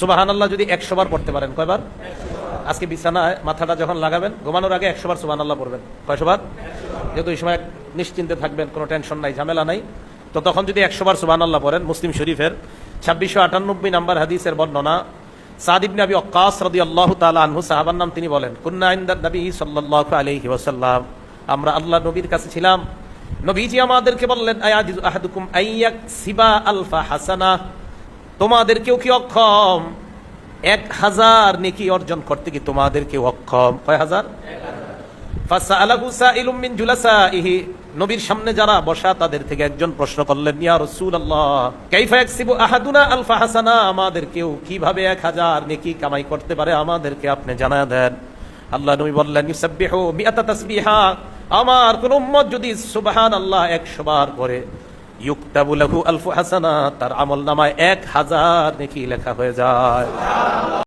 সুবহানাল্লাহ যদি 100 বার পড়তে পারেন, কয়বার? আজকে বিছানায় মাথাটা যখন লাগাবেন, ঘুমানোর আগে 100 বার সুবহানাল্লাহ পড়বেন। কয়শো বার? যেহেতু এই সময় নিশ্চিন্তে থাকবেন, কোনো টেনশন নাই, ঝামেলা নাই, তো তখন যদি 100 বার সুবহানাল্লাহ পড়েন, মুসলিম শরীফের 2698 নম্বর হাদিসের বর্ণনা, সাদ ইবনে আবি ওয়াক্কাস রাদিয়াল্লাহু তাআলা আনহু, সাহাবার নাম, তিনি বলেন, কুন্না ইনদান নবী সাল্লাল্লাহু আলাইহি ওয়াসাল্লাম, আমরা আল্লাহর নবীর কাছে ছিলাম, নবীজি আমাদেরকে বললেন, আয়াজিজু আহাদুকুম আইয়াকসিবা আলফা হাসানা, তোমাদের কেউ কি অক্ষম 1000 নেকি অর্জন করতে? কি তোমাদের কেউ অক্ষম? কয় হাজার? ফাসাআলাহু সাইলুম মিন জুলাসাইহি, নবীর সামনে যারা বসা তাদের থেকে একজন প্রশ্ন করলেন, ইয়া রাসূলুল্লাহ কাইফা ইয়াকসিবু আহাদুনা আলফা হাসানা, আমাদের কেউ কিভাবে 1000 নেকি কামাই করতে পারে, আমাদেরকে আপনি জানায়া দেন। আল্লাহ নবী বললেন, ইউসাব্বিহু মিআতা তাসবিহা, আমার কোন উম্মত যদি সুবহানাল্লাহ 100 বার করে, ইউকতাবু লাহু আলফু হাসানা, তার আমলনামায় 1000 নেকি লেখা হয়ে যায়।